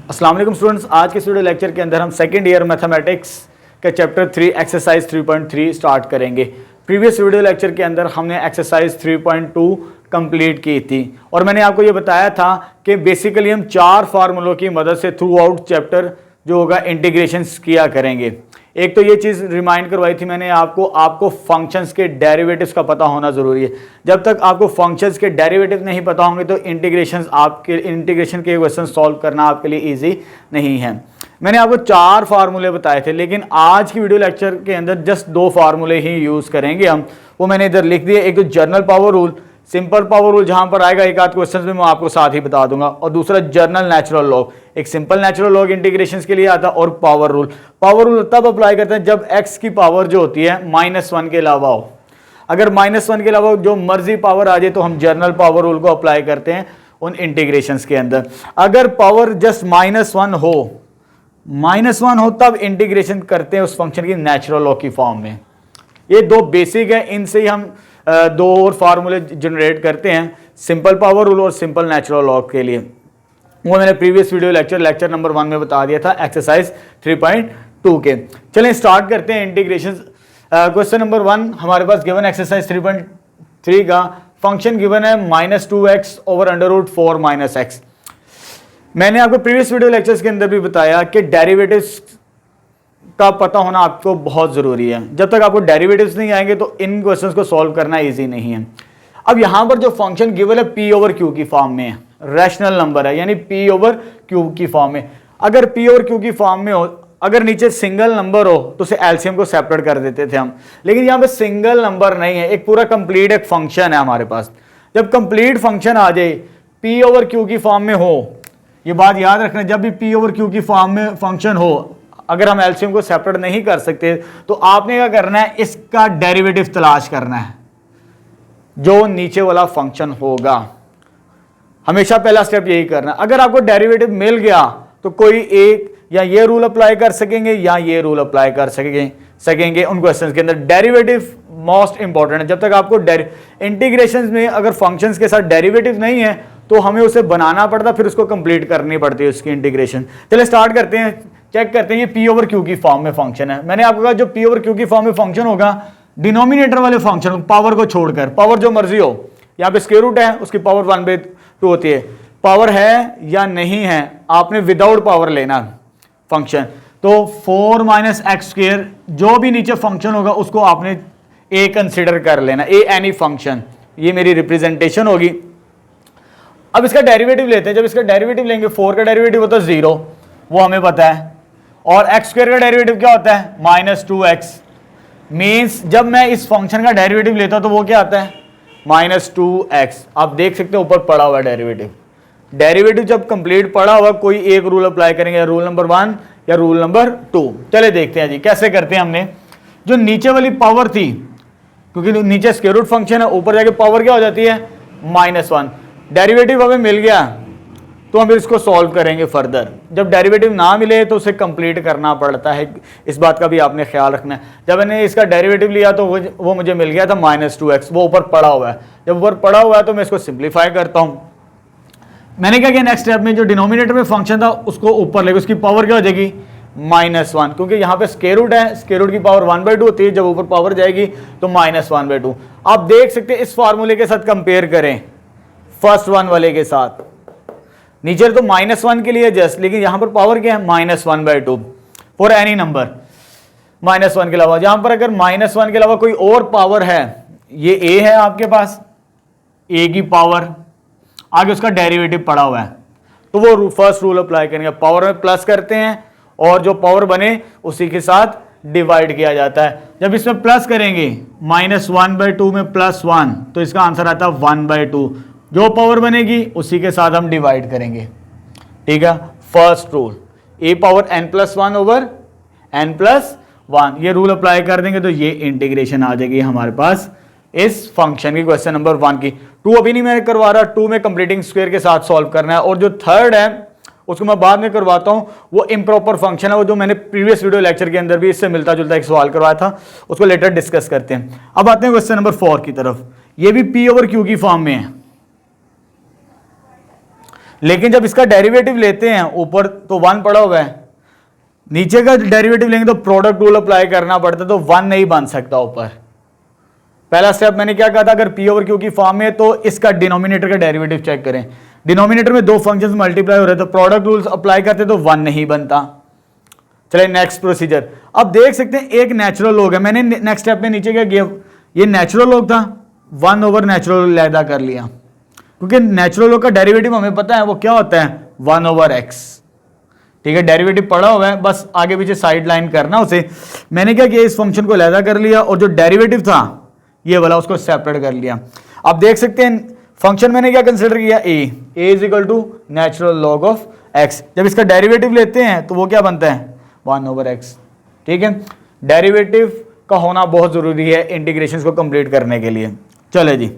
अस्सलाम वालेकुम स्टूडेंट्स, आज के वीडियो लेक्चर के अंदर हम सेकंड ईयर मैथमेटिक्स के चैप्टर 3 एक्सरसाइज 3.3 स्टार्ट करेंगे। प्रीवियस वीडियो लेक्चर के अंदर हमने एक्सरसाइज 3.2 कंप्लीट की थी और मैंने आपको ये बताया था कि बेसिकली हम 4 फार्मूलों की मदद से थ्रू आउट चैप्टर जो होगा इंटीग्रेशंस किया करेंगे। एक तो ये चीज़ रिमाइंड करवाई थी मैंने आपको फंक्शंस के डेरिवेटिव्स का पता होना ज़रूरी है। जब तक आपको फंक्शंस के डेरिवेटिव नहीं पता होंगे तो इंटीग्रेशन के क्वेश्चन सॉल्व करना आपके लिए इजी नहीं है। मैंने आपको 4 फार्मूले बताए थे, लेकिन आज की वीडियो लेक्चर के अंदर जस्ट 2 फार्मूले ही यूज़ करेंगे हम। वो मैंने इधर लिख दिए, एक तो general power rule, simple power rule जहां पर आएगा एक आध क्वेश्चन में मैं आपको साथ ही बता दूंगा, और दूसरा जर्नल नेचुरल लॉग। एक सिंपल नेचुरल लॉग इंटीग्रेशन के लिए आता है और पावर रूल। पावर रूल तब अप्लाई करते हैं जब x की पावर जो होती है -1 के अलावा हो। अगर -1 के अलावा जो मर्जी पावर आ जाए तो हम जर्नल पावर रूल को अप्लाई करते हैं उन इंटीग्रेशन के अंदर। अगर पावर जस्ट -1 हो तब इंटीग्रेशन करते हैं उस फंक्शन की नेचुरल लॉग की फॉर्म में। ये 2 बेसिक है, इनसे ही हम 2 और फार्मूले जनरेट करते हैं सिंपल पावर रूल और सिंपल नेचुरल लॉग के लिए। वो मैंने प्रीवियस वीडियो लेक्चर नंबर 1 में बता दिया था एक्सरसाइज 3.2 के। चलें स्टार्ट करते हैं इंटीग्रेशन। क्वेश्चन नंबर 1 हमारे पास गिवन एक्सरसाइज 3.3 का फंक्शन गिवन है -2x ओवर √4 - x। मैंने आपको प्रीवियस वीडियो लेक्चर्स के अंदर भी बताया कि डेरिवेटिव्स का पता होना आपको बहुत ज़रूरी है। जब तक आपको डेरिवेटिव्स नहीं आएंगे तो इन क्वेश्चंस को सॉल्व करना इजी नहीं है। अब यहां पर जो फंक्शन गिवन है p ओवर q की फॉर्म में है, रैशनल नंबर है, यानी p ओवर q की फॉर्म में। अगर p ओवर q की फॉर्म में हो, अगर नीचे सिंगल नंबर हो तो उसे एलसीएम को सेपरेट कर देते थे हम, लेकिन यहाँ पे सिंगल नंबर नहीं है, एक पूरा कंप्लीट एक फंक्शन है हमारे पास। जब कंप्लीट फंक्शन आ जाए p ओवर q की फॉर्म में हो, ये बात याद रखना, जब भी p ओवर q की फॉर्म में फंक्शन हो, अगर हम एलसीएम को सेपरेट नहीं कर सकते तो आपने क्या करना है, इसका डेरिवेटिव तलाश करना है जो नीचे वाला फंक्शन होगा। हमेशा पहला स्टेप यही करना। अगर आपको डेरिवेटिव मिल गया तो कोई एक या ये रूल अप्लाई कर सकेंगे या ये रूल अप्लाई कर सकेंगे उन क्वेश्चंस के अंदर। डेरिवेटिव मोस्ट इंपॉर्टेंट है। जब तक आपको इंटीग्रेशन में अगर फंक्शंस के साथ डेरिवेटिव नहीं है तो हमें उसे बनाना पड़ता, फिर उसको कंप्लीट करनी पड़ती है उसकी इंटीग्रेशन। चलिए स्टार्ट करते हैं, चेक करते हैं। ये p ओवर q की फॉर्म में फंक्शन है। मैंने आपको कहा जो p ओवर q की फॉर्म में फंक्शन होगा, डिनोमिनेटर वाले फंक्शन पावर को छोड़कर, पावर जो मर्जी हो, यहाँ पे स्क्वायर रूट है उसकी पावर 1/2 होती है। पावर है या नहीं है आपने विदाउट पावर लेना फंक्शन। तो 4 - x² जो भी नीचे फंक्शन होगा उसको आपने a कंसिडर कर लेना, a एनी फंक्शन। ये मेरी रिप्रेजेंटेशन होगी। अब इसका डेरिवेटिव लेते हैं। जब इसका डेरिवेटिव लेंगे, 4 का डेरिवेटिव होता है 0, वो हमें पता है, और x² का डेरिवेटिव क्या होता है -2x। मीन्स जब मैं इस फंक्शन का डेरिवेटिव लेता हूं तो वो क्या आता है -2x। आप देख सकते हो ऊपर पड़ा हुआ डेरिवेटिव। डेरिवेटिव जब कंप्लीट पड़ा हुआ, कोई एक रूल अप्लाई करेंगे, रूल नंबर 1 या रूल नंबर 2। चले देखते हैं जी कैसे करते हैं। हमने जो नीचे वाली पावर थी, क्योंकि नीचे स्क्वायर रूट फंक्शन है, ऊपर जाके पावर क्या हो जाती है -1। डेरिवेटिव हमें मिल गया तो हम इसको सॉल्व करेंगे फर्दर। जब डेरिवेटिव ना मिले तो उसे कंप्लीट करना पड़ता है, इस बात का भी आपने ख्याल रखना है। जब मैंने इसका डेरिवेटिव लिया तो वो मुझे मिल गया था -2x, वो ऊपर पड़ा हुआ है। जब ऊपर पड़ा हुआ है तो मैं इसको सिंप्लीफाई करता हूं। मैंने क्या किया, नेक्स्ट स्टेप में जो डिनोमिनेटर में फंक्शन था उसको ऊपर लेके उसकी पावर क्या हो जाएगी -1, क्योंकि यहाँ पे स्क्वायर रूट है, स्क्वायर रूट की पावर 1/2 होती है, जब ऊपर पावर जाएगी तो -1/2। आप देख सकते हैं इस फार्मूले के साथ कंपेयर करें फर्स्ट वन वाले के साथ। नीचे तो -1 के लिए जस्ट, लेकिन यहां पर पावर क्या है -1/2 फॉर एनी नंबर। -1 के अलावा जहां पर अगर -1 के अलावा कोई और पावर है, ये a है आपके पास, a की पावर, आगे उसका डेरिवेटिव पड़ा हुआ है, तो वो फर्स्ट रूल अप्लाई करेंगे। पावर में प्लस करते हैं और जो पावर बने उसी के साथ डिवाइड किया जाता है। जब इसमें प्लस करेंगे -1/2 में +1 तो इसका आंसर आता है 1/2। जो पावर बनेगी उसी के साथ हम डिवाइड करेंगे। ठीक है, first rule a power n+1 over n+1, ये रूल अप्लाई कर देंगे तो ये इंटीग्रेशन आ जाएगी हमारे पास इस फंक्शन की। क्वेश्चन नंबर 1 की 2 अभी नहीं मैं करवा रहा, 2 में कंप्लीटिंग स्क्वायर के साथ सॉल्व करना है, और जो थर्ड है उसको मैं बाद में करवाता हूं। वो इम्प्रॉपर फंक्शन है, वो जो मैंने प्रीवियस वीडियो लेक्चर के अंदर भी इससे मिलता जुलता एक सवाल करवाया था, उसको लेटर डिस्कस करते हैं। अब आते हैं क्वेश्चन नंबर 4 की तरफ। ये भी p ओवर q की फॉर्म में है, लेकिन जब इसका डेरिवेटिव लेते हैं ऊपर तो 1 पड़ा हुआ है, नीचे का डेरिवेटिव लेंगे तो प्रोडक्ट रूल अप्लाई करना पड़ता है, तो 1 नहीं बन सकता ऊपर। पहला स्टेप मैंने क्या कहा था, अगर पी ओवर क्यू की फॉर्म में तो इसका डिनोमिनेटर का डेरिवेटिव चेक करें। डिनोमिनेटर में दो फंक्शंस मल्टीप्लाई हो रहे तो प्रोडक्ट रूल्स अप्लाई करते तो 1 नहीं बनता। चलिए नेक्स्ट प्रोसीजर। अब देख सकते हैं एक नेचुरल लॉग है, मैंने नेक्स्ट स्टेप में नीचे क्या किया, ये नेचुरल लॉग था, 1 ओवर नेचुरल लैदा कर लिया, क्योंकि नेचुरल लॉग का डेरिवेटिव हमें पता है वो क्या होता है 1 ओवर एक्स। ठीक है, डेरिवेटिव पड़ा हुआ है, बस आगे पीछे साइड लाइन करना उसे। मैंने क्या किया, इस फंक्शन को लैदा कर लिया और जो डेरिवेटिव था ये वाला उसको सेपरेट कर लिया। अब देख सकते हैं फंक्शन मैंने क्या कंसिडर किया, A is equal to natural log of X. जब इसका डेरिवेटिव लेते हैं तो वो क्या बनता है 1 ओवर एक्स। ठीक है, डेरिवेटिव का होना बहुत जरूरी है इंटीग्रेशन को कंप्लीट करने के लिए। चले जी,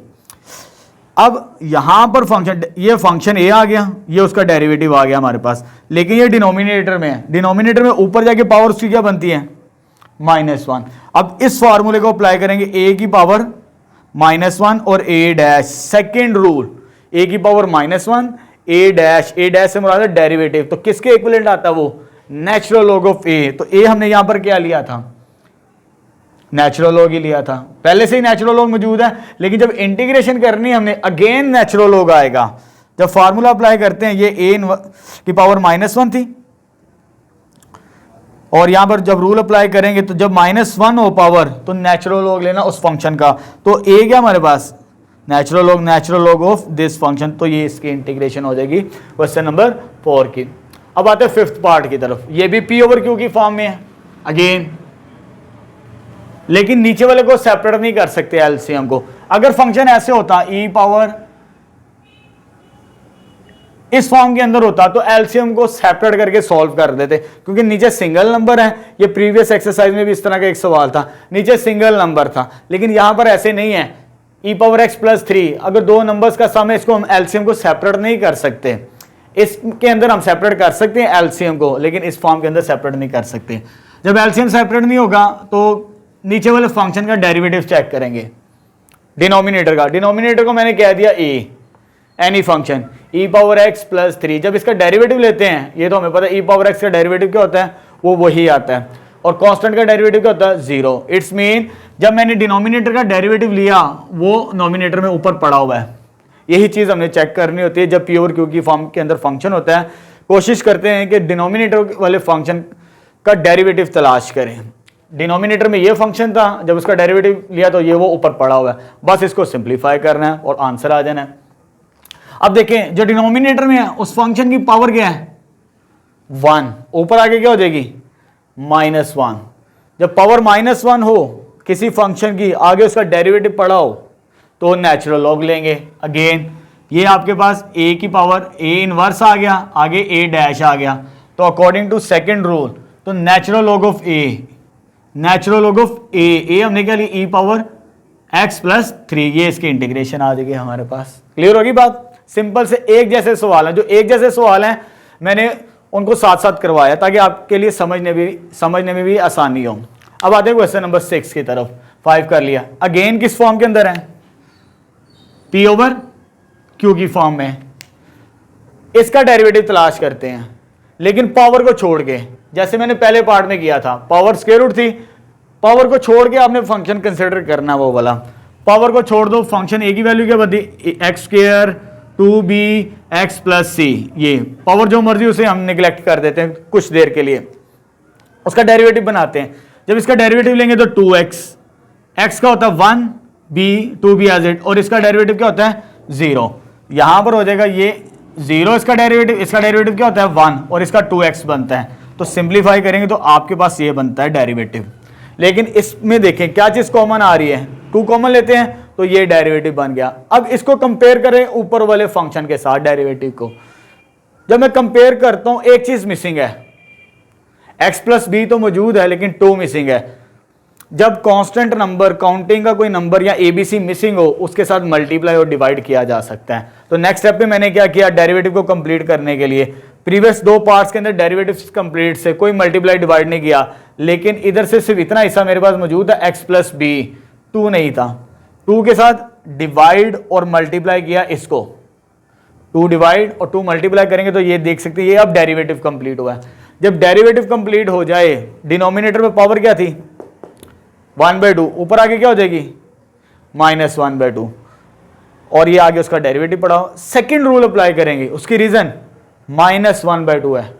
अब यहां पर फंक्शन, ये फंक्शन ए आ गया, ये उसका डेरिवेटिव आ गया हमारे पास, लेकिन ये डिनोमिनेटर में है। डिनोमिनेटर में ऊपर जाके पावर उसकी क्या बनती है -1। अब इस फॉर्मूले को अप्लाई करेंगे, ए की पावर -1 और ए डैश, सेकेंड रूल, ए की पावर -1 ए डैश से मुराद है डेरिवेटिव, तो किसके इक्विवेलेंट आता है वो नेचुरल लॉग ऑफ ए। तो ए हमने यहां पर क्या लिया था, नेचुरल लॉग ही लिया था, पहले से ही नेचुरल लॉग मौजूद है, लेकिन जब इंटीग्रेशन करनी है हमने अगेन नेचुरल लॉग आएगा। जब फार्मूला अप्लाई करते हैं, ये ए की पावर -1 थी और यहां पर जब रूल अप्लाई करेंगे तो जब -1 हो पावर तो नेचुरल लॉग लेना उस फंक्शन का, तो ए क्या हमारे पास natural log of this function, तो ये इसकी इंटीग्रेशन हो जाएगी क्वेश्चन नंबर 4 की। अब आते हैं फिफ्थ पार्ट की तरफ, ये भी पी ओवर क्यू की फॉर्म में है अगेन, लेकिन नीचे वाले को सेपरेट नहीं कर सकते एलसीएम को। अगर फंक्शन ऐसे होता ई पावर इस फॉर्म के अंदर होता तो एलसीएम को सेपरेट करके सॉल्व कर देते, क्योंकि नीचे सिंगल नंबर है। ये प्रीवियस एक्सरसाइज में भी इस तरह का एक सवाल था, नीचे सिंगल नंबर था, लेकिन यहां पर ऐसे नहीं है। ई पावर एक्स प्लस 3 अगर दो नंबर्स का सम है, इसको हम एलसीएम को सेपरेट नहीं कर सकते। इसके अंदर हम सेपरेट कर सकते हैं एलसीएम को, लेकिन इस फॉर्म के अंदर सेपरेट नहीं कर सकते। जब एलसीएम सेपरेट नहीं होगा तो नीचे वाले फंक्शन का डेरिवेटिव चेक करेंगे डिनोमिनेटर का। डिनोमिनेटर को मैंने कह दिया ए, एनी फंक्शन ई पावर एक्स प्लस 3। जब इसका डेरिवेटिव लेते हैं, ये तो हमें पता है ई पावर एक्स का डेरिवेटिव क्या होता है, वो वही आता है, और कांस्टेंट का डेरिवेटिव क्या होता है 0। इट्स मीन जब मैंने डिनोमिनेटर का डेरिवेटिव लिया वो नोमिनेटर में ऊपर पड़ा हुआ है। यही चीज हमने चेक करनी होती है जब पी ओवर क्यू की फॉर्म के अंदर फंक्शन होता है। कोशिश करते हैं कि डिनोमिनेटर वाले फंक्शन का डेरिवेटिव तलाश करें। डिनोमिनेटर में ये फंक्शन था, जब उसका डेरिवेटिव लिया तो ये वो ऊपर पड़ा हुआ है, बस इसको सिंप्लीफाई करना है और आंसर आ जाना है। अब देखें जो डिनोमिनेटर में है उस फंक्शन की पावर क्या है 1, ऊपर आके क्या हो जाएगी -1। जब पावर -1 हो किसी फंक्शन की, आगे उसका डेरिवेटिव पड़ा हो तो नेचुरल लॉग लेंगे। अगेन ये आपके पास a की पावर a इनवर्स आ गया, आगे a डैश आ गया, तो अकॉर्डिंग टू सेकंड रूल तो नेचुरल लॉग ऑफ a हमने क्या ली e पावर x प्लस 3, ये इसकी इंटीग्रेशन आ जाएगी हमारे पास। क्लियर होगी बात? सिंपल से एक जैसे सवाल हैं, जो एक जैसे सवाल हैं मैंने उनको साथ साथ करवाया ताकि आपके लिए समझने में भी आसानी हो। अब आते हैं क्वेश्चन नंबर 6 की तरफ। 5 कर लिया, अगेन किस फॉर्म के अंदर है पी ओवर क्यू की फॉर्म में। इसका डेरिवेटिव तलाश करते हैं, लेकिन पावर को छोड़ के, जैसे मैंने पहले पार्ट में किया था। पावर स्क्वायर रूट थी, पावर को छोड़ के आपने फंक्शन कंसिडर करना, वो वाला पावर को छोड़ दो। फंक्शन ए की वैल्यू क्या बनती, एक्स स्क्वायर 2bx प्लस सी। ये पावर जो मर्जी उसे हम निगलेक्ट कर देते हैं कुछ देर के लिए, उसका डेरिवेटिव बनाते हैं। जब इसका डेरिवेटिव लेंगे तो 2x, x का होता है 1b 2b एज इट, और इसका डेरिवेटिव क्या होता है 0। यहां पर हो जाएगा ये 0 इसका डेरिवेटिव क्या होता है 1 और इसका 2x बनता है। तो सिंप्लीफाई करेंगे तो आपके पास ये बनता है डेरिवेटिव। लेकिन इसमें देखें क्या चीज कॉमन आ रही है, 2 कॉमन लेते हैं तो ये डेरिवेटिव बन गया। अब इसको कंपेयर करें ऊपर वाले फंक्शन के साथ डेरिवेटिव को। जब मैं कंपेयर करता हूं एक चीज मिसिंग है, x प्लस बी तो मौजूद है लेकिन 2 मिसिंग है। जब कांस्टेंट नंबर, काउंटिंग का कोई नंबर या एबीसी मिसिंग हो, उसके साथ मल्टीप्लाई और डिवाइड किया जा सकता है। तो नेक्स्ट स्टेप पे मैंने क्या किया, डेरिवेटिव को कंप्लीट करने के लिए प्रीवियस 2 पार्ट्स के अंदर डेरिवेटिव्स कंप्लीट से कोई मल्टीप्लाई डिवाइड नहीं किया, लेकिन इधर से सिर्फ इतना हिस्सा मेरे पास मौजूद है x प्लस बी, 2 नहीं था, 2 के साथ डिवाइड और मल्टीप्लाई किया इसको, 2 डिवाइड और 2 मल्टीप्लाई करेंगे तो ये देख सकते हैं ये अब डेरिवेटिव कंप्लीट हुआ है। जब डेरिवेटिव कंप्लीट हो जाए, डिनोमिनेटर में पावर क्या थी 1/2, ऊपर आगे क्या हो जाएगी -1/2, और ये आगे उसका डेरिवेटिव पढ़ाओ। सेकंड रूल अप्लाई करेंगे, उसकी रीजन -1/2 है।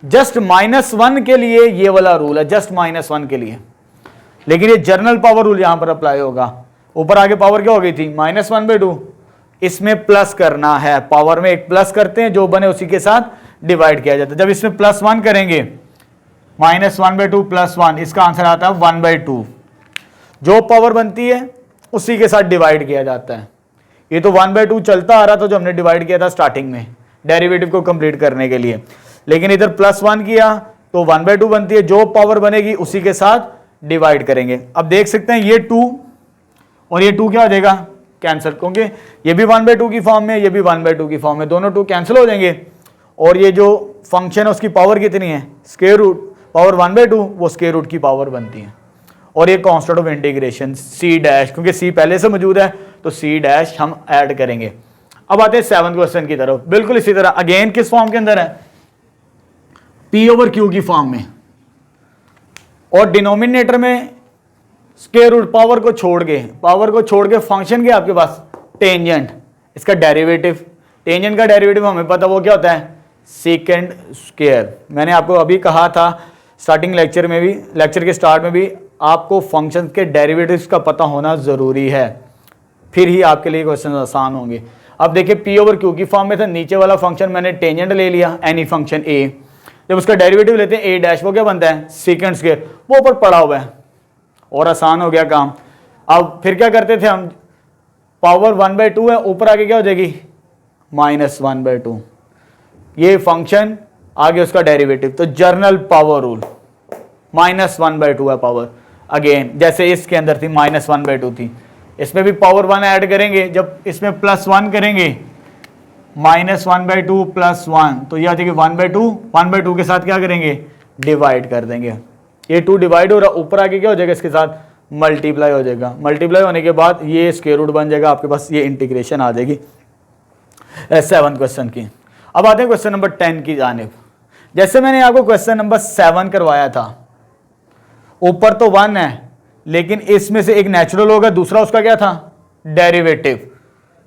जस्ट -1 के लिए ये वाला रूल है, जस्ट -1 के लिए, लेकिन ये जर्नल पावर रूल यहां पर अप्लाई होगा। ऊपर आगे पावर क्या हो गई थी -1/2, इसमें प्लस करना है, पावर में एक प्लस करते हैं, जो बने उसी के साथ डिवाइड किया जाता है। जब इसमें +1 करेंगे -1/2 +1, इसका आंसर आता है 1/2। जो पावर बनती है उसी के साथ डिवाइड किया जाता है। ये तो 1/2 चलता आ रहा था जो हमने डिवाइड किया था स्टार्टिंग में डेरिवेटिव को कंप्लीट करने के लिए, लेकिन इधर +1 किया तो 1/2 बनती है, जो पावर बनेगी उसी के साथ डिवाइड करेंगे। अब देख सकते हैं ये 2 और ये 2 क्या हो जाएगा कैंसिल, क्योंकि ये भी 1/2 की फॉर्म में, ये भी 1/2 की फॉर्म में, दोनों 2 कैंसिल हो जाएंगे। और ये जो फंक्शन है उसकी पावर कितनी है स्क्वायर रूट, पावर 1/2, वो स्क्वायर रूट की पावर बनती है। और ये constant of integration c dash, क्योंकि c पहले से मौजूद है तो c डैश हम ऐड करेंगे। अब आते हैं 7th क्वेश्चन की तरफ। बिल्कुल इसी तरह अगेन किस फॉर्म के अंदर है p/q की फॉर्म में, और डिनोमिनेटर में स्क्वायर रूट पावर को छोड़ के फंक्शन के आपके पास टेंजेंट, इसका डेरिवेटिव, टेंजेंट का डेरिवेटिव हमें पता वो क्या होता है सेकेंड स्क्वायर। मैंने आपको अभी कहा था स्टार्टिंग लेक्चर में भी, लेक्चर के स्टार्ट में भी, आपको फंक्शन के डेरिवेटिव्स का पता होना जरूरी है, फिर ही आपके लिए क्वेश्चन आसान होंगे। अब देखिए p/q की फॉर्म में था, नीचे वाला फंक्शन मैंने टेंजेंट ले लिया एनी फंक्शन a, जब उसका डेरिवेटिव लेते हैं a डैश, वो क्या बनता है सेकंड स्क्वायर, वो ऊपर पड़ा हुआ है और आसान हो गया काम। अब फिर क्या करते थे हम, पावर 1/2 है, ऊपर आगे क्या हो जाएगी -1/2, ये फंक्शन आगे उसका डेरिवेटिव, तो जर्नल पावर रूल -1/2 है पावर। अगेन जैसे इसके अंदर थी -1/2 थी, इसमें भी पावर 1 ऐड करेंगे, जब इसमें +1 करेंगे -1/2 +1, तो ये आ जाएगी 1/2 के साथ क्या करेंगे डिवाइड कर देंगे। ये 2 डिवाइड हो रहा, ऊपर आगे क्या हो जाएगा इसके साथ मल्टीप्लाई हो जाएगा, मल्टीप्लाई होने के बाद ये स्क्वायर रूट बन जाएगा आपके पास, ये इंटीग्रेशन आ जाएगी 7th क्वेश्चन की। अब आते हैं क्वेश्चन नंबर 10 की जानिब। जैसे मैंने आपको क्वेश्चन नंबर 7 करवाया था, ऊपर तो 1 है लेकिन इसमें से एक नेचुरल होगा, दूसरा उसका क्या था डेरिवेटिव,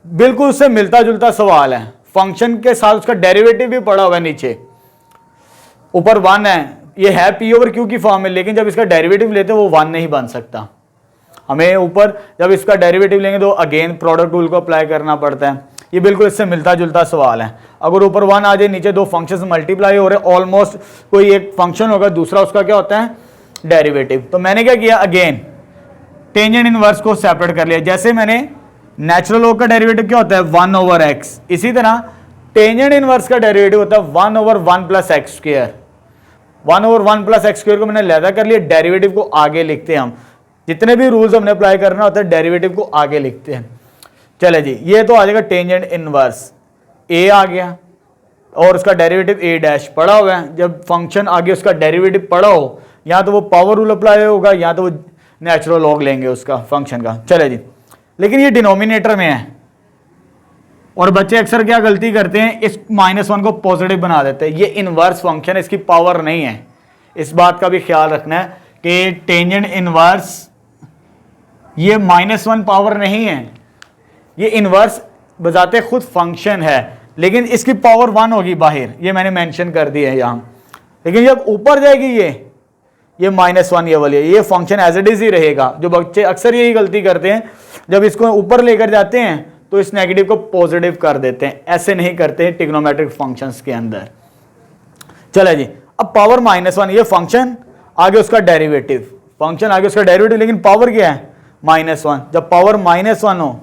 बिल्कुल उससे मिलता जुलता सवाल है, फंक्शन के साथ उसका डेरिवेटिव भी पड़ा हुआ है नीचे। ऊपर 1 है, ये है p/q की फॉर्म में, लेकिन जब इसका डेरिवेटिव लेते हैं वो 1 नहीं बन सकता, हमें ऊपर जब इसका डेरिवेटिव लेंगे तो अगेन प्रोडक्ट रूल को अप्लाई करना पड़ता है। ये बिल्कुल इससे मिलता जुलता सवाल है। अगर ऊपर 1 आ जाए, नीचे 2 फंक्शंस मल्टीप्लाई हो रहे, ऑलमोस्ट कोई एक फंक्शन होगा, दूसरा उसका क्या होता है डेरिवेटिव। तो मैंने क्या किया, अगेन टेंजेंट इनवर्स को सेपरेट कर लिया। जैसे मैंने नेचुरल लॉग का डेरिवेटिव क्या होता है 1/x, इसी तरह टेंजेंट इनवर्स का डेरिवेटिव होता है 1/1 + x²। 1/1 + x² को मैंने लैदा कर लिया, डेरिवेटिव को आगे लिखते हैं हम, जितने भी रूल्स हमने अप्लाई करना होता है डेरिवेटिव को आगे लिखते हैं। चले जी, ये तो आ जाएगा टेंजेंट इनवर्स, a आ गया और उसका डेरिवेटिव a डैश पड़ा हुआ है। जब फंक्शन आगे उसका डेरिवेटिव पड़ा हो, या तो वो पावर रूल अप्लाई होगा या तो वो नेचुरल लॉग लेंगे उसका फंक्शन का। चले जी, लेकिन ये डिनोमिनेटर में है और बच्चे अक्सर क्या गलती करते हैं, इस -1 को पॉजिटिव बना देते हैं। ये इनवर्स फंक्शन है, इसकी पावर नहीं है, इस बात का भी ख्याल रखना है कि टेंजेंट इनवर्स ये -1 पावर नहीं है, ये इनवर्स बजाते खुद फंक्शन है, लेकिन इसकी पावर 1 होगी बाहर, ये मैंने मेंशन कर दिया है यहाँ। लेकिन जब ऊपर जाएगी ये -1 ये वाली, ये फंक्शन एज इट इज ही रहेगा। जो बच्चे अक्सर यही गलती करते हैं, जब इसको ऊपर लेकर जाते हैं तो इस नेगेटिव को पॉजिटिव कर देते हैं, ऐसे नहीं करते हैं ट्रिग्नोमेट्रिक फंक्शंस के अंदर। चले जी, अब पावर -1, ये फंक्शन आगे उसका डेरिवेटिव, फंक्शन आगे उसका डेरिवेटिव, लेकिन पावर क्या है -1। जब पावर -1 हो,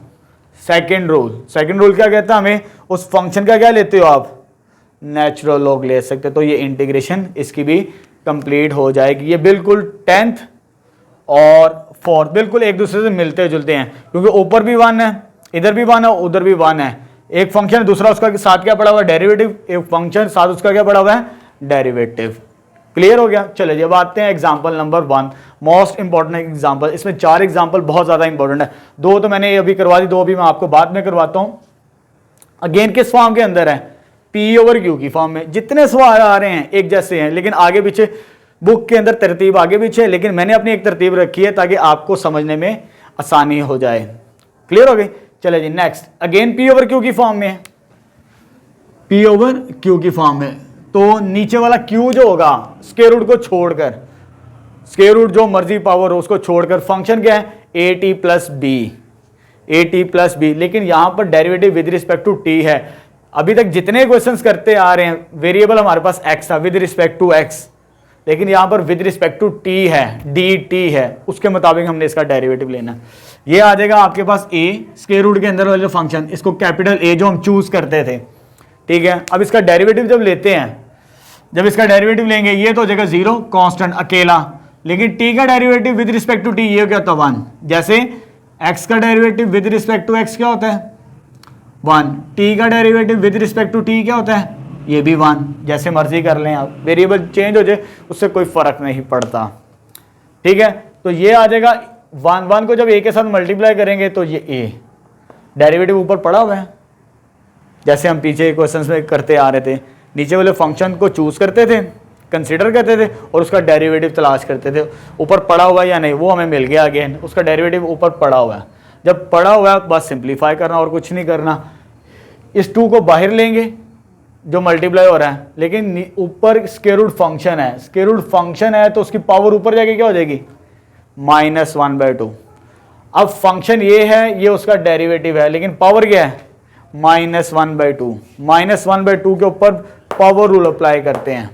सेकंड रूल क्या कहता है, हमें उस फंक्शन का क्या लेते हो आप नेचुरल लॉग ले सकते, तो ये इंटीग्रेशन इसकी भी कंप्लीट हो जाएगी। ये बिल्कुल 10th और 4th बिल्कुल एक दूसरे से मिलते जुलते हैं, क्योंकि ऊपर भी 1 है, इधर भी 1 है, उधर भी 1 है। एक फंक्शन दूसरा उसका साथ क्या पड़ा हुआ है डेरिवेटिव, एक फंक्शन साथ उसका क्या पड़ा हुआ है डेरिवेटिव। क्लियर हो गया। चलिए अब आते हैं example number 1, most important example. इसमें 4 एग्जाम्पल बहुत ज़्यादा इंपॉर्टेंट है, 2 तो मैंने अभी करवा दी, 2 भी मैं आपको बाद में करवाता हूँ। अगेन किस फॉर्म के अंदर है, पी ओवर क्यू की फॉर्म में। जितने सवाल आ रहे हैं एक जैसे हैं, लेकिन आगे पीछे बुक के अंदर तरतीब आगे पीछे है, लेकिन मैंने अपनी एक तरतीब रखी है ताकि आपको समझने में आसानी हो जाए। क्लियर हो गई? चले जी next, again P over Q की फॉर्म में है, पी ओवर क्यू की फॉर्म में। तो नीचे वाला क्यू जो होगा स्क्वायर रूट को छोड़कर, स्क्वायर रूट जो मर्जी पावर हो उसको छोड़कर, फंक्शन क्या है a t plus b, a t plus b. लेकिन यहां पर derivative with respect to t है। अभी तक जितने क्वेश्चंस करते आ रहे हैं, वेरिएबल हमारे पास एक्स था विद रिस्पेक्ट टू एक्स, लेकिन यहां पर विद रिस्पेक्ट टू टी है, डी टी है, उसके मुताबिक हमने इसका डेरिवेटिव लेना। ये आ जाएगा आपके पास ए, स्क्वायर रूट के अंदर वाले फंक्शन, इसको कैपिटल ए जो हम चूज करते थे, ठीक है। अब इसका डेरिवेटिव जब लेते हैं, जब इसका डेरिवेटिव लेंगे ये तो हो जाएगा 0 कांस्टेंट अकेला, लेकिन टी का derivative with respect to t ये क्या होता है 1। जैसे एक्स का derivative with respect to x क्या होता है 1, टी का derivative with respect to t क्या होता है ये भी 1। जैसे मर्जी कर लें आप, वेरिएबल चेंज हो जाए उससे कोई फर्क नहीं पड़ता, ठीक है। तो ये आ जाएगा 1 को जब ए के साथ मल्टीप्लाई करेंगे तो ये ए, डेरिवेटिव ऊपर पड़ा हुआ है, जैसे हम पीछे क्वेश्चंस में करते आ रहे थे। नीचे वाले फंक्शन को चूज करते थे, कंसीडर करते थे और उसका डेरिवेटिव तलाश करते थे, ऊपर पड़ा हुआ है या नहीं, वो हमें मिल गया। अगेन उसका डेरिवेटिव ऊपर पड़ा हुआ है, जब पड़ा हुआ है बस सिंप्लीफाई करना और कुछ नहीं करना। इस 2 को बाहर लेंगे जो मल्टीप्लाई हो रहा है, लेकिन ऊपर स्क्वायर रूट फंक्शन है, स्क्वायर रूट फंक्शन है तो उसकी पावर ऊपर जाके क्या हो जाएगी -1/2। अब फंक्शन ये है, ये उसका डेरिवेटिव है, लेकिन पावर क्या है -1/2। -1/2 के ऊपर पावर रूल अप्लाई करते हैं,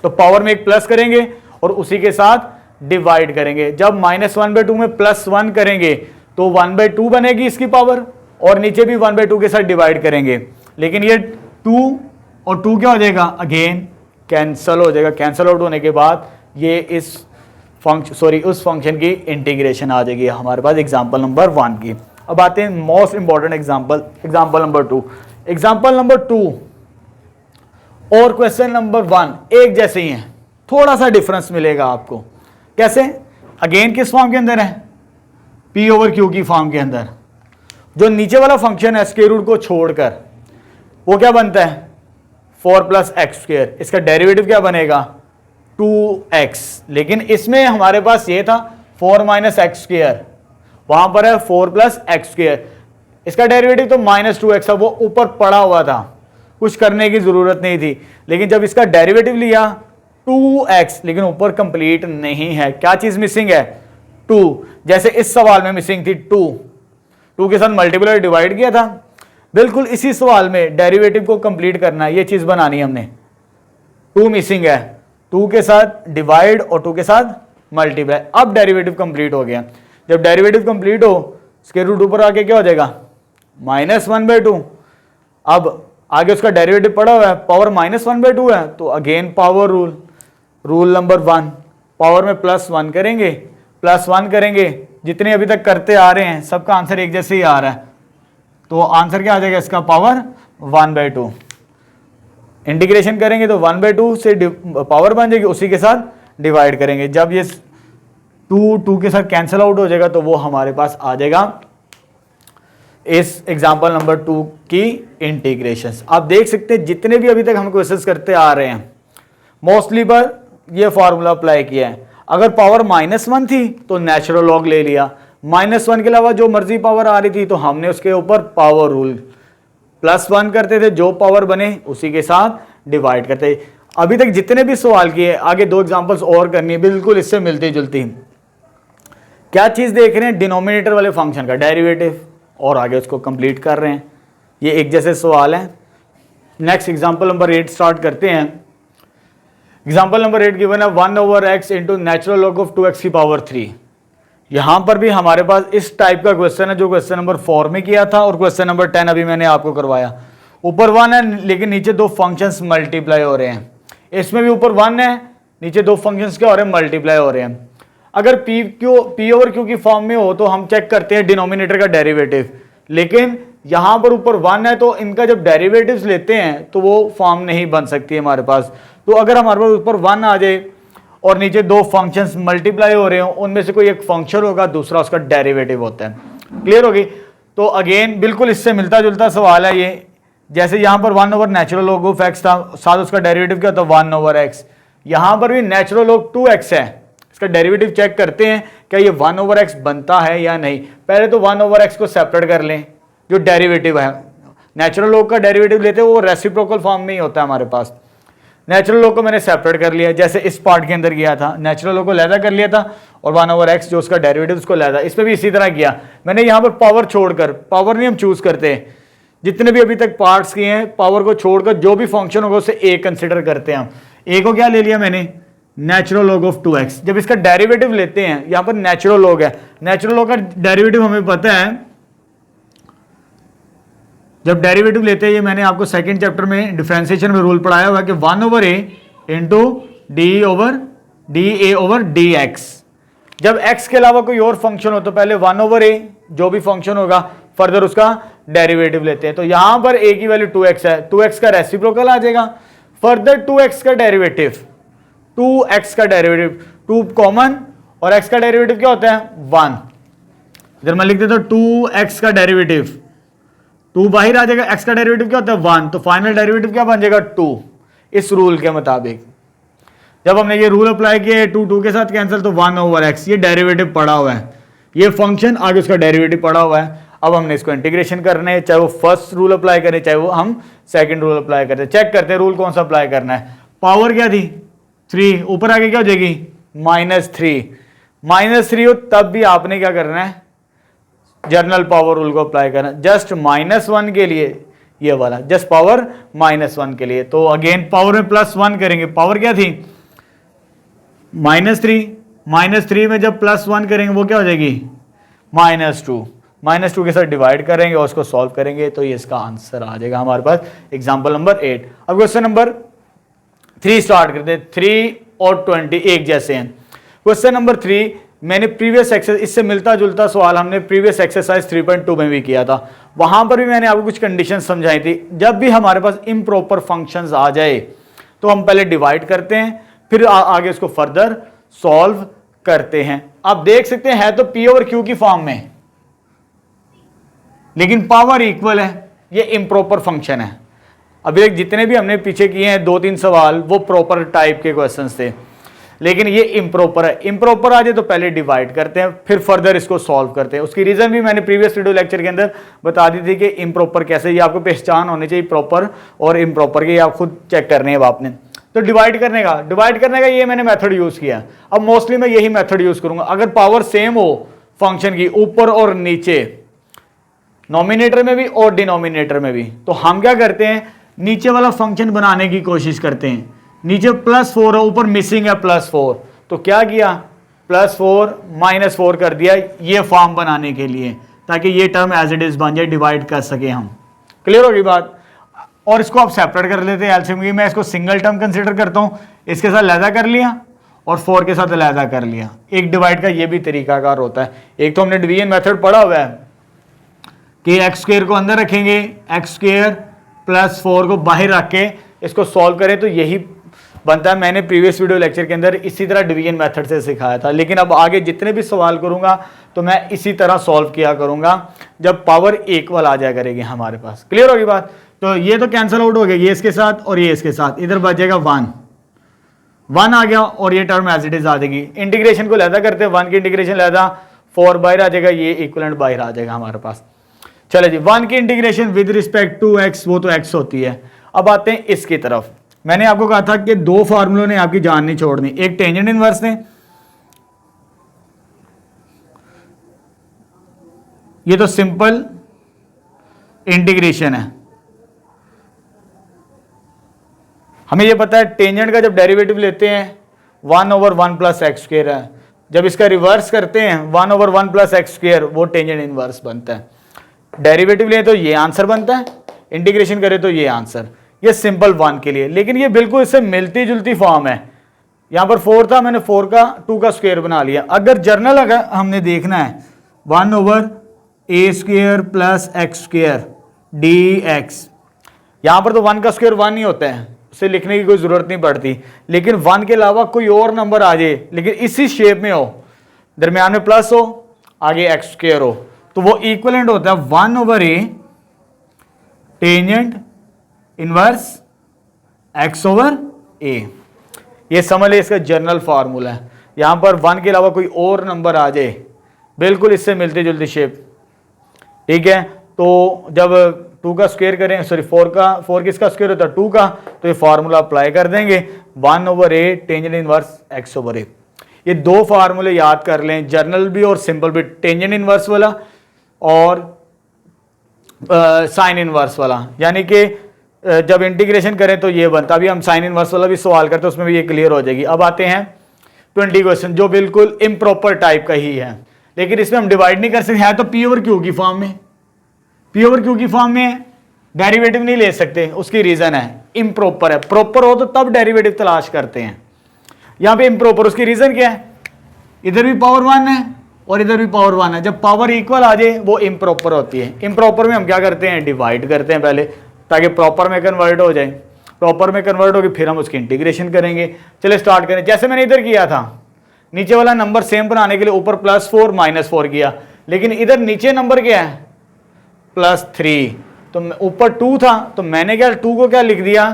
तो पावर में एक प्लस करेंगे और उसी के साथ डिवाइड करेंगे। जब -1/2 में +1 करेंगे तो 1/2 बनेगी इसकी पावर, और नीचे भी 1/2 के साथ डिवाइड करेंगे, लेकिन ये 2 और 2 क्या हो जाएगा अगेन कैंसल हो जाएगा। कैंसल आउट होने के बाद ये इस उस फंक्शन की इंटीग्रेशन आ जाएगी हमारे पास एग्जांपल नंबर 1 की। अब आते हैं most important example, example number 2। Example number 2 और क्वेश्चन नंबर 1 एक जैसे ही हैं, थोड़ा सा डिफरेंस मिलेगा आपको। कैसे? अगेन किस फॉर्म के अंदर है, पी ओवर क्यू की फॉर्म के अंदर। जो नीचे वाला फंक्शन है स्क्वायर रूट को छोड़कर वो क्या बनता है 4 + x²। इसका डेरिवेटिव क्या बनेगा 2x, लेकिन इसमें हमारे पास ये था 4 - x², वहां पर है 4 + x²। इसका डेरिवेटिव तो -2x है, वो ऊपर पड़ा हुआ था, कुछ करने की जरूरत नहीं थी। लेकिन जब इसका डेरिवेटिव लिया 2x, लेकिन ऊपर कंप्लीट नहीं है, क्या चीज मिसिंग है 2। जैसे इस सवाल में मिसिंग थी 2 के साथ मल्टीप्लाई डिवाइड किया था, बिल्कुल इसी सवाल में डेरिवेटिव को कंप्लीट करना है, ये चीज बनानी है हमने। 2 मिसिंग है, 2 के साथ डिवाइड और 2 के साथ मल्टीप्लाई। अब डेरिवेटिव कंप्लीट हो गया। जब डेरिवेटिव कंप्लीट हो स्क्वायर रूट ऊपर आके क्या हो जाएगा -1/2। अब आगे उसका डेरिवेटिव पड़ा हुआ है, पावर -1/2 है, तो again power rule number 1, power में +1 करेंगे, +1 करेंगे। जितने अभी तक करते आ रहे हैं सबका आंसर एक जैसे ही आ रहा है, तो आंसर क्या आ जाएगा इसका पावर 1/2। इंटीग्रेशन करेंगे तो 1/2 से पावर बन जाएगी, उसी के साथ डिवाइड करेंगे। जब ये 2 के साथ कैंसिल आउट हो जाएगा तो वो हमारे पास आ जाएगा इस एग्जाम्पल नंबर 2 की इंटीग्रेशन। आप देख सकते हैं जितने भी अभी तक हम क्वेश्चंस करते आ रहे हैं मोस्टली पर ये फॉर्मूला अप्लाई किया है। अगर पावर -1 थी तो नेचुरल लॉग ले लिया, -1 के अलावा जो मर्जी पावर आ रही थी तो हमने उसके ऊपर पावर रूल +1 करते थे, जो पावर बने उसी के साथ डिवाइड करते। अभी तक जितने भी सवाल किए, आगे 2 एग्जांपल्स और करनी है बिल्कुल इससे मिलती जुलती। क्या चीज देख रहे हैं डिनोमिनेटर वाले फंक्शन का डेरिवेटिव, और आगे उसको कंप्लीट कर रहे हैं। ये एक जैसे सवाल है। नेक्स्ट एग्जांपल नंबर 8 स्टार्ट करते हैं। एग्जांपल नंबर 8 गिवन है 1/x into natural log of 2x की पावर 3। यहां पर भी हमारे पास इस टाइप का क्वेश्चन है जो क्वेश्चन नंबर 4 में किया था, और क्वेश्चन नंबर 10 अभी मैंने आपको करवाया। ऊपर 1 है लेकिन नीचे 2 फंक्शंस मल्टीप्लाई हो रहे हैं। इसमें भी ऊपर 1 है, नीचे 2 फंक्शंस क्या हो रहे हैं मल्टीप्लाई हो रहे हैं। अगर पी ओवर क्यू की फॉर्म में हो तो हम चेक करते हैं डिनोमिनेटर का डेरिवेटिव, लेकिन यहां पर ऊपर 1 है तो इनका जब डेरिवेटिव्स लेते हैं तो वो फॉर्म नहीं बन सकती है हमारे पास। तो अगर हमारे पास ऊपर 1 आ जाए और नीचे 2 फंक्शंस मल्टीप्लाई हो रहे हो, उनमें से कोई एक फंक्शन होगा, दूसरा उसका डेरिवेटिव होता है। क्लियर होगी? तो अगेन बिल्कुल इससे मिलता जुलता सवाल है ये। जैसे यहाँ पर 1 over natural log of x था, साथ उसका डेरिवेटिव क्या था 1 ओवर एक्स। यहाँ पर भी नेचुरल लॉग 2x है, इसका डेरिवेटिव चेक करते हैं क्या ये 1 ओवर एक्स बनता है या नहीं। पहले तो 1 ओवर एक्स को सेपरेट कर लें, जो डेरिवेटिव है नेचुरल लॉग का डेरिवेटिव लेते हैं वो रेसिप्रोकल फॉर्म में ही होता है हमारे पास। नेचुरल लॉग को मैंने सेपरेट कर लिया, जैसे इस पार्ट के अंदर किया था, नेचुरल लॉग को लैदा कर लिया था और 1 ओवर एक्स जो उसका डेरिवेटिव उसको लैदा, इसमें भी इसी तरह किया मैंने। यहाँ पर पावर छोड़कर, पावर नहीं हम चूज करते, जितने भी अभी तक पार्ट्स किए हैं पावर को छोड़कर जो भी फंक्शन होगा उसे ए कंसिडर करते हैं हम। ए को क्या ले लिया मैंने, नेचुरल लॉग ऑफ 2x। जब इसका डेरिवेटिव लेते हैं, यहां पर नेचुरल लॉग है, नेचुरल लॉग का डेरिवेटिव हमें पता है, जब डेरिवेटिव लेते हैं, ये मैंने आपको सेकंड चैप्टर में डिफरेंशिएशन में रूल पढ़ाया हुआ है कि 1 over A into D over D A over D x. जब x के अलावा कोई और फंक्शन हो तो पहले 1 ओवर ए जो भी फंक्शन होगा फर्दर उसका डेरिवेटिव लेते हैं। तो यहां पर a की वैल्यू 2x है, 2x का रेसिप्रोकल आ जाएगा, फर्दर 2x का डेरिवेटिव, 2x का डेरिवेटिव 2 कॉमन और x का डेरिवेटिव क्या होता है 1। इधर मैं लिख देता हूं 2x का डेरिवेटिव, 2 बाहर आ जाएगा, x का डेरिवेटिव क्या होता है 1, तो फाइनल डेरिवेटिव क्या बन जाएगा 2। इस रूल के मुताबिक जब हमने ये रूल अप्लाई किया 2 के साथ कैंसिल, तो 1 ओवर एक्स, ये डेरिवेटिव पड़ा हुआ है, ये फंक्शन आगे उसका डेरिवेटिव पड़ा हुआ है। अब हमने इसको इंटीग्रेशन करना है, चाहे वो फर्स्ट रूल अप्लाई करें चाहे वो हम सेकंड रूल अप्लाई करते हैं। चेक करते हैं रूल कौन सा अप्लाई करना है। पावर क्या थी 3, ऊपर आगे क्या हो जाएगी -3 हो, तब भी आपने क्या करना है जर्नल पावर रूल को अप्लाई करना, जस्ट -1 के लिए, ये वाला जस्ट पावर -1 के लिए। तो अगेन पावर में +1 करेंगे, पावर क्या थी -3 में जब +1 करेंगे वो क्या हो जाएगी -2 के साथ डिवाइड करेंगे और उसको सॉल्व करेंगे तो ये इसका आंसर आ जाएगा हमारे पास। Example number 8। अब क्वेश्चन नंबर 3 स्टार्ट करते हैं। 3 और 20 एक जैसे हैं। क्वेश्चन नंबर 3 मैंने प्रीवियस एक्सरसाइज, इससे मिलता जुलता सवाल हमने प्रीवियस एक्सरसाइज 3.2 में भी किया था, वहां पर भी मैंने आपको कुछ कंडीशन समझाई थी। जब भी हमारे पास इम्प्रॉपर फंक्शंस आ जाए तो हम पहले डिवाइड करते हैं, फिर आगे उसको फर्दर सॉल्व करते हैं। आप देख सकते हैं है तो P ओवर Q की फॉर्म में, लेकिन पावर इक्वल है, ये इम्प्रॉपर फंक्शन है। अभी तक जितने भी हमने पीछे किए हैं 2-3 सवाल वो प्रॉपर टाइप के क्वेश्चंस थे, लेकिन ये इम्प्रॉपर है। इम्प्रॉपर आ जाए तो पहले डिवाइड करते हैं फिर फर्दर इसको सॉल्व करते हैं। उसकी रीजन भी मैंने प्रीवियस वीडियो लेक्चर के अंदर बता दी थी कि इम्प्रॉपर कैसे, ये आपको पहचान होनी चाहिए प्रॉपर और इम्प्रॉपर की, आप खुद चेक करने हैं आपने। तो डिवाइड करने का ये मैंने मेथड यूज किया। अब मोस्टली मैं यही मेथड यूज करूंगा। अगर पावर सेम हो फंक्शन की ऊपर और नीचे, नॉमिनेटर में भी और डिनोमिनेटर में भी, तो हम क्या करते हैं नीचे वाला फंक्शन बनाने की कोशिश करते हैं। नीचे +4 है, ऊपर मिसिंग है +4, तो क्या किया +4 -4 कर दिया ये फॉर्म बनाने के लिए, ताकि ये टर्म एज इट इज बन जाए, डिवाइड कर सके हम। क्लियर होगी बात। और इसको आप सेपरेट कर लेते हैं एलसीएम की। मैं इसको सिंगल टर्म कंसीडर करता हूं, इसके साथ लैदा कर लिया और 4 के साथ लैदा कर लिया। एक डिवाइड का ये भी तरीकाकार होता है। एक तो हमने डिवीजन मेथड पढ़ा हुआ है कि x² को अंदर रखेंगे, x² +4 को बाहर रख के इसको सॉल्व करें, तो यही बनता है। मैंने प्रीवियस वीडियो लेक्चर के अंदर इसी तरह डिवीजन मेथड से सिखाया था, लेकिन अब आगे जितने भी सवाल करूंगा तो मैं इसी तरह सॉल्व किया करूंगा जब पावर इक्वल आ जाया करेगी हमारे पास। क्लियर होगी बात। तो ये तो कैंसिल आउट हो गया, ये इसके साथ और ये इसके साथ, इधर बचेगा 1 आ गया और ये टर्म एज इट इज आ जाएगी। इंटीग्रेशन को लैदा करते हैं, 1 की इंटीग्रेशन लैदा, 4 बाहर आ जाएगा, ये इक्वलेंट बाहर आ जाएगा हमारे पास। चले जी, 1 की integration with respect to x, वो तो x होती है। अब आते हैं इसकी तरफ। मैंने आपको कहा था कि 2 फार्मूलों ने आपकी जान नहीं छोड़नी, एक टेंजेंट इनवर्स ने, ये तो सिंपल इंटीग्रेशन है। हमें ये पता है टेंजेंट का जब डेरिवेटिव लेते हैं 1 ओवर 1 + x², है। जब इसका रिवर्स करते हैं 1 ओवर 1 + x², वो टेंजेंट इनवर्स बनता है। डेरिवेटिव लें तो ये आंसर बनता है, इंटीग्रेशन करें तो ये आंसर। ये सिंपल 1 के लिए, लेकिन ये बिल्कुल इससे मिलती जुलती फॉर्म है। यहां पर 4 था, मैंने 4 का 2 का स्क्वायर बना लिया। अगर जर्नल अगर हमने देखना है 1 ओवर a² + x² dx, यहां पर तो 1 का स्क्वायर 1 ही होता है, उसे लिखने की कोई जरूरत नहीं पड़ती। लेकिन 1 के अलावा कोई और नंबर आ जाए, लेकिन इसी शेप में हो, दरमियान में प्लस हो, आगे x² हो, तो वो इक्विवेलेंट होता है 1 over a tangent inverse X over A. ये समझ ले इसका जनरल फार्मूला है। यहां पर 1 के अलावा कोई और नंबर आ जाए बिल्कुल इससे मिलती जुलती शेप, ठीक है। तो जब 2 का स्क्वायर करें, सॉरी 4 किसका स्क्वायर होता है 2 का, तो ये फार्मूला अप्लाई कर देंगे 1/a tangent inverse X over A. ये 2 फार्मूले याद कर लें, जर्नल भी और सिंपल भी, टेंजेंट इनवर्स वाला और साइन इनवर्स वाला। यानी कि जब इंटीग्रेशन करें तो ये बनता, अभी हम साइन इनवर्स वाला भी सवाल करते हैं, उसमें भी ये क्लियर हो जाएगी। अब आते हैं 20 क्वेश्चन जो बिल्कुल इम्प्रॉपर टाइप का ही है, लेकिन इसमें हम डिवाइड नहीं कर सकते, है तो पी ओवर क्यू की फॉर्म में, पी ओवर क्यू की फॉर्म में डेरिवेटिव नहीं ले सकते, उसकी रीजन है इम्प्रॉपर है। प्रॉपर हो तो तब डेरिवेटिव तलाश करते हैं, यहां पे इम्प्रॉपर, उसकी रीजन क्या है, इधर भी पावर 1 है और इधर भी पावर 1 है, जब पावर इक्वल आ जाए वो इम्प्रॉपर होती है। इम्प्रॉपर में हम क्या करते हैं, डिवाइड करते हैं पहले ताकि प्रॉपर में कन्वर्ट हो जाए। प्रॉपर में कन्वर्ट होगी फिर हम उसकी इंटीग्रेशन करेंगे। चलिए स्टार्ट करें, जैसे मैंने इधर किया था, नीचे वाला नंबर सेम बनाने के लिए ऊपर +4 -4 किया, लेकिन इधर नीचे नंबर क्या है +3, तो ऊपर 2 था तो मैंने क्या 2 को क्या लिख दिया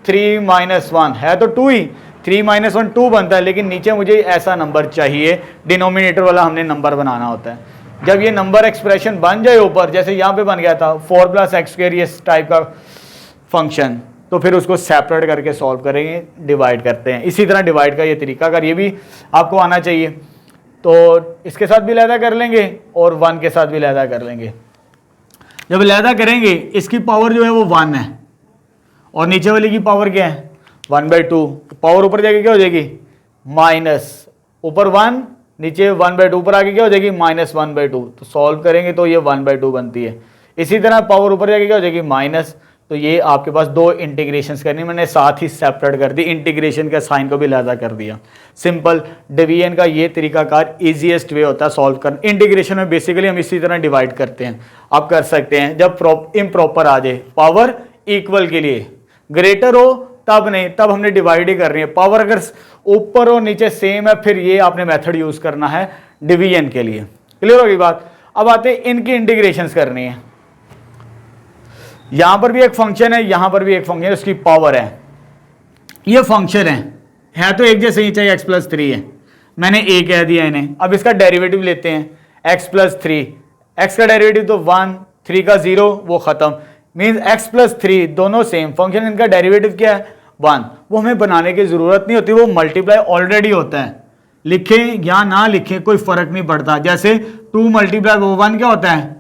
3 - 1, है तो 2 ही, 3 - 1 2 बनता है, लेकिन नीचे मुझे ऐसा नंबर चाहिए, डिनोमिनेटर वाला हमने नंबर बनाना होता है। जब ये नंबर एक्सप्रेशन बन जाए ऊपर, जैसे यहाँ पे बन गया था 4 + x² ये टाइप का फंक्शन, तो फिर उसको सेपरेट करके सॉल्व करेंगे, डिवाइड करते हैं। इसी तरह डिवाइड का ये तरीका, अगर ये भी आपको आना चाहिए तो इसके साथ भी लैदा कर लेंगे और 1 के साथ भी लैदा कर लेंगे। जब लैदा करेंगे इसकी पावर जो है वो 1 है और नीचे वाली की पावर क्या है 1/2, पावर ऊपर जाके क्या हो जाएगी माइनस, ऊपर 1 नीचे 1/2, ऊपर आके क्या हो जाएगी -1/2, तो सॉल्व करेंगे तो ये 1/2 बनती है। इसी तरह पावर ऊपर जाके क्या हो जाएगी माइनस, तो ये आपके पास 2 इंटीग्रेशंस करनी, मैंने साथ ही सेपरेट कर दी, इंटीग्रेशन का साइन को भी लहदा कर दिया। सिंपल डिवीजन का ये तरीकाकार इजीएस्ट वे होता है सॉल्व करना। इंटीग्रेशन में बेसिकली हम इसी तरह डिवाइड करते हैं, आप कर सकते हैं जब इम्प्रॉपर आ जाए, पावर इक्वल के लिए, ग्रेटर हो तब नहीं, तब हमने डिवाइड ही करनी है। पावर अगर ऊपर और नीचे सेम है फिर ये आपने मेथड यूज करना है डिवीजन के लिए। क्लियर होगी बात। अब आते हैं इनकी इंटीग्रेशंस करनी है। यहां पर भी एक फंक्शन है, यहां पर भी एक फंक्शन है, उसकी पावर है, ये फंक्शन है तो एक जैसे ही, चाहे x + 3 है, मैंने a कह दिया इन्हें। अब इसका डेरिवेटिव लेते हैं x + 3, x का डेरिवेटिव तो 1, 3 का 0 वो खत्म, मीन्स x + 3 दोनों सेम, फंक्शन इनका डेरिवेटिव क्या है 1, वो हमें बनाने की जरूरत नहीं होती, वो मल्टीप्लाई ऑलरेडी होता है, लिखें या ना लिखें कोई फर्क नहीं पड़ता। जैसे 2 × 1 क्या होता है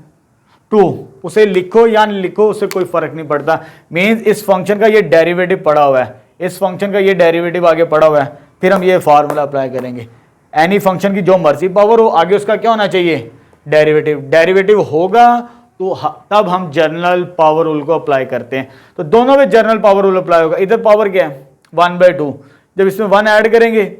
2, उसे लिखो या नहीं लिखो उससे कोई फर्क नहीं पड़ता। मीन्स इस फंक्शन का ये डेरिवेटिव पड़ा हुआ है, इस फंक्शन का ये डेरिवेटिव आगे पड़ा हुआ है, फिर हम ये फार्मूला अप्लाई करेंगे। एनी फंक्शन की जो मर्जी पावर हो आगे उसका क्या होना चाहिए डेरिवेटिव, डेरिवेटिव होगा तो तब हम जनरल पावर रूल को अप्लाई करते हैं। तो दोनों में जनरल पावर रूल अप्लाई होगा। इधर पावर क्या है 1/2, जब इसमें 1 ऐड करेंगे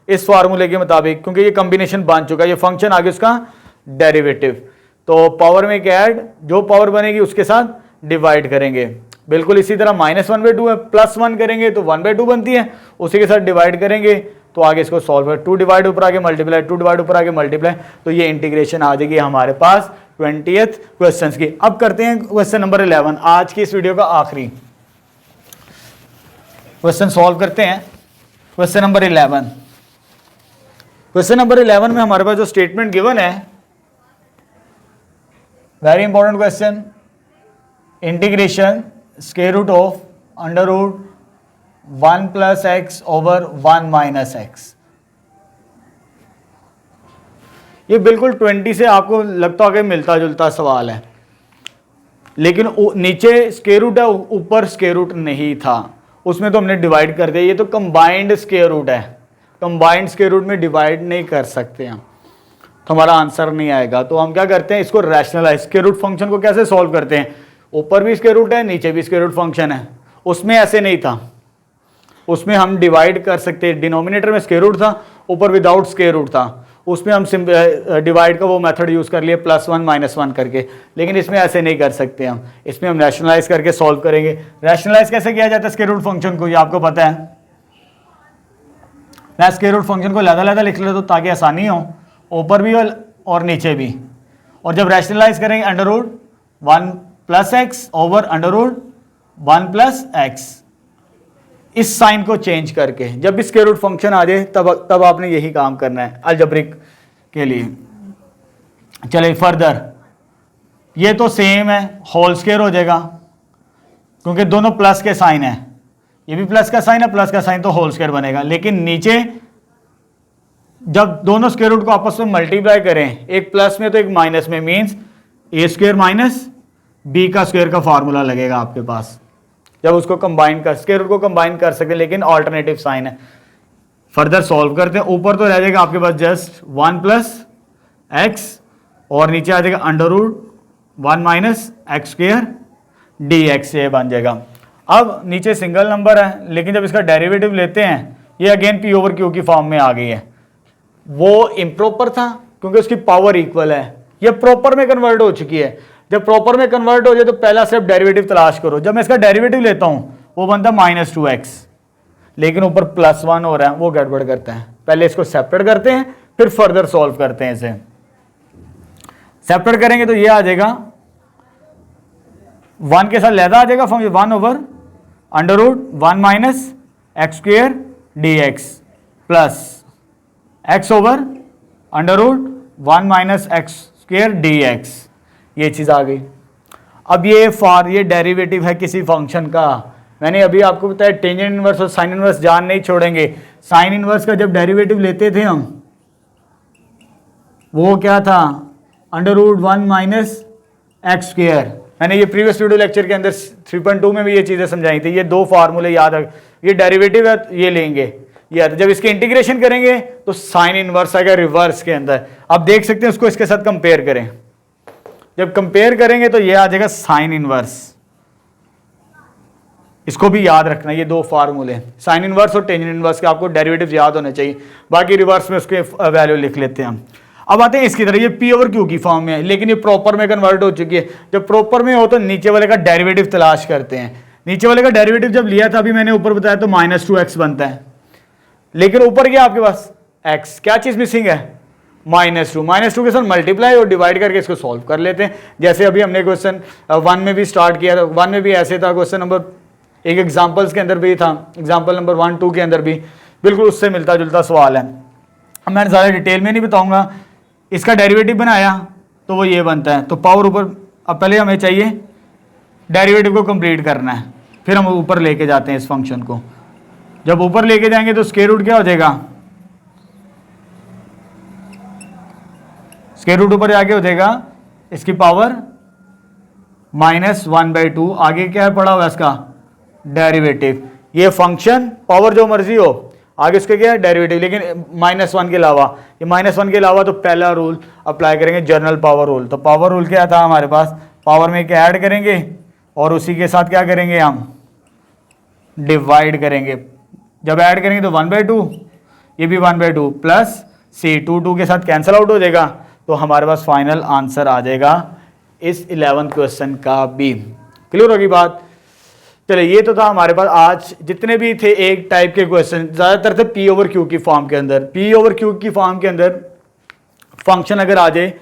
इस फार्मूले के मुताबिक, क्योंकि ये कॉम्बिनेशन बन चुका है, ये फंक्शन आगे उसका डेरिवेटिव, तो पावर में क्या ऐड, जो पावर बनेगी उसके साथ डिवाइड करेंगे। बिल्कुल इसी तरह -1/2 है, +1 करेंगे तो 1/2 बनती है, उसी के साथ डिवाइड करेंगे तो आगे इसको सॉल्व कर, 2 डिवाइड ऊपर आगे मल्टीप्लाई, 2 डिवाइड ऊपर आगे मल्टीप्लाई, तो ये इंटीग्रेशन आ जाएगी हमारे पास 20th क्वेश्चन की। अब करते हैं क्वेश्चन नंबर 11, आज की इस वीडियो का आखिरी क्वेश्चन सॉल्व करते हैं। क्वेश्चन नंबर 11, क्वेश्चन नंबर 11 में हमारे पास जो स्टेटमेंट गिवन है, very important question, integration square root of √1 + x over 1 - x। ये बिल्कुल 20 से आपको लगता होगा मिलता जुलता सवाल है, लेकिन नीचे स्क्वायर रूट है ऊपर स्क्वायर रूट नहीं था, उसमें तो हमने डिवाइड कर दिया। ये तो कंबाइंड स्क्वायर रूट है, कंबाइंड स्क्वायर रूट में डिवाइड नहीं कर सकते हम, तो हमारा आंसर नहीं आएगा। तो हम क्या करते हैं इसको रैशनलाइज, स्क्वायर रूट फंक्शन को कैसे सॉल्व करते हैं, ऊपर भी स्क्वायर रूट है नीचे भी स्क्वायर रूट फंक्शन है, उसमें ऐसे नहीं था, उसमें हम डिवाइड कर सकते हैं, डिनोमिनेटर में स्क्वायर रूट था ऊपर विदाउट स्क्वायर रूट था, उसमें हम डिवाइड का वो मेथड यूज कर लिए +1 - 1 करके, लेकिन इसमें ऐसे नहीं कर सकते हम, इसमें हम रैशनलाइज करके सॉल्व करेंगे। रैशनलाइज कैसे किया जाता है स्क्वायर रूट फंक्शन को, ये आपको पता है, मैं स्क्वायर रूट फंक्शन को लहदा लिख लेता हूं ताकि आसानी हो, ऊपर भी और नीचे भी, और जब रैशनलाइज करेंगे √1 + x ओवर 1 प्लस एक्स, इस साइन को चेंज करके जब भी स्क्वायर रूट फंक्शन आ जाए तब आपने यही काम करना है अलजेब्रिक के लिए। चलिए फर्दर, ये तो सेम है, होल स्क्वायर हो जाएगा क्योंकि दोनों प्लस के साइन है, ये भी प्लस का साइन है, प्लस का साइन तो होल स्क्वायर बनेगा। लेकिन नीचे जब दोनों स्क्वायर रूट को आपस में मल्टीप्लाई करें, एक प्लस में तो एक माइनस में, मीन्स ए स्क्वायर माइनस बी का स्क्वायर का फॉर्मूला लगेगा आपके पास। जब उसको कंबाइन कर, स्क्वायर रूट को कंबाइन कर सकते हैं लेकिन ऑल्टरनेटिव साइन है। फर्दर सॉल्व करते हैं, ऊपर तो रह जाएगा आपके पास जस्ट 1 प्लस एक्स और नीचे आ जाएगा under root 1 minus x square d x, ये बन जाएगा। अब नीचे सिंगल नंबर है लेकिन जब इसका डेरिवेटिव लेते हैं ये अगेन पी ओवर क्यू की फॉर्म में आ गई है। वो इम्प्रॉपर था क्योंकि उसकी पावर इक्वल है, ये प्रॉपर में कन्वर्ट हो चुकी है। जब प्रॉपर में कन्वर्ट हो जाए तो पहला स्टेप डेरिवेटिव तलाश करो। जब मैं इसका डेरिवेटिव लेता हूं वो बनता -2x, लेकिन ऊपर +1 हो रहा है, वो गड़बड़ करता है। पहले इसको सेपरेट करते हैं फिर फर्दर सॉल्व करते हैं। इसे सेपरेट करेंगे तो ये आ जाएगा 1 के साथ लहदा आ जाएगा function 1 over under root 1 minus x square d x plus x over under root 1 minus x square d x, ये चीज़ आ गई। अब ये डेरिवेटिव है किसी फंक्शन का। मैंने अभी आपको बताया टेंजेंट इनवर्स और साइन इनवर्स जान नहीं छोड़ेंगे। साइन इनवर्स का जब डेरिवेटिव लेते थे हम, वो क्या था, under root 1 minus x square. मैंने ये प्रीवियस वीडियो लेक्चर के अंदर 3.2 में भी ये चीज़ें समझाई थी। ये दो फार्मूले याद रख, ये डेरिवेटिव है ये लेंगे, ये जब इसके इंटीग्रेशन करेंगे तो साइन इनवर्स आएगा रिवर्स के अंदर। आप देख सकते हैं, उसको इसके साथ कंपेयर करें। जब कंपेयर करेंगे तो ये आ जाएगा साइन इनवर्स। इसको भी याद रखना, ये दो फार्मूले साइन इनवर्स और टेंजेंट इनवर्स के आपको डेरिवेटिव याद होने चाहिए। बाकी रिवर्स में उसके वैल्यू लिख लेते हैं हम। अब आते हैं इसकी तरह, ये पी ओवर क्यू की फॉर्म में है लेकिन ये प्रॉपर में कन्वर्ट हो चुकी है। जब प्रॉपर में हो तो नीचे वाले का डेरिवेटिव तलाश करते हैं। नीचे वाले का डेरिवेटिव जब लिया था अभी मैंने ऊपर बताया तो -2x बनता है, लेकिन ऊपर क्या आपके पास x, क्या चीज मिसिंग है, -2 के साथ मल्टीप्लाई और डिवाइड करके इसको सॉल्व कर लेते हैं। जैसे अभी हमने क्वेश्चन 1 में भी स्टार्ट किया था, 1 में भी ऐसे था, क्वेश्चन नंबर एक एग्जाम्पल्स के अंदर भी था, एग्जाम्पल नंबर 1, 2 के अंदर भी बिल्कुल उससे मिलता जुलता सवाल है। अब मैं ज़्यादा डिटेल में नहीं बताऊंगा। इसका डेरिवेटिव बनाया तो वो ये बनता है, तो पावर ऊपर। अब पहले हमें चाहिए डेरिवेटिव को कंप्लीट करना है, फिर हम ऊपर लेके जाते हैं इस फंक्शन को। जब ऊपर लेके जाएंगे तो स्क्वायर रूट क्या हो जाएगा, स्क्वायर रूट ऊपर आगे हो जाएगा इसकी पावर -1/2। आगे क्या है पड़ा हुआ इसका डेरिवेटिव। ये फंक्शन पावर जो मर्जी हो, आगे उसके क्या है डेरिवेटिव, लेकिन -1 के अलावा, ये -1 के अलावा तो पहला रूल अप्लाई करेंगे, जनरल पावर रूल। तो पावर रूल क्या था हमारे पास, पावर में क्या ऐड करेंगे और उसी के साथ क्या करेंगे हम डिवाइड करेंगे। जब ऐड करेंगे तो 1/2, ये भी 1/2 प्लस c 2 के साथ कैंसिल आउट हो जाएगा, तो हमारे पास फाइनल आंसर आ जाएगा इस 11th क्वेश्चन का भी। क्लियर होगी बात। चलिए ये तो था हमारे पास आज जितने भी थे एक टाइप के क्वेश्चन, ज्यादातर थे पी ओवर क्यू की फॉर्म के अंदर। पी ओवर क्यू की फॉर्म के अंदर फंक्शन अगर आ जाए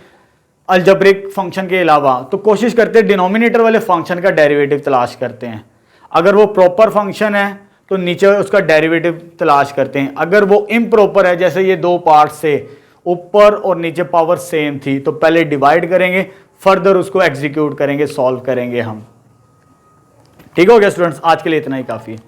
अलजेब्रिक फंक्शन के अलावा तो कोशिश करते हैं डिनोमिनेटर वाले फंक्शन का डेरिवेटिव तलाश करते हैं। अगर वो प्रॉपर फंक्शन है तो नीचे उसका डेरिवेटिव तलाश करते हैं। अगर वो इम्प्रॉपर है, जैसे ये दो पार्ट से ऊपर और नीचे पावर सेम थी, तो पहले डिवाइड करेंगे, फर्दर उसको एग्जीक्यूट करेंगे, सॉल्व करेंगे हम। ठीक हो गया स्टूडेंट्स, आज के लिए इतना ही काफ़ी है।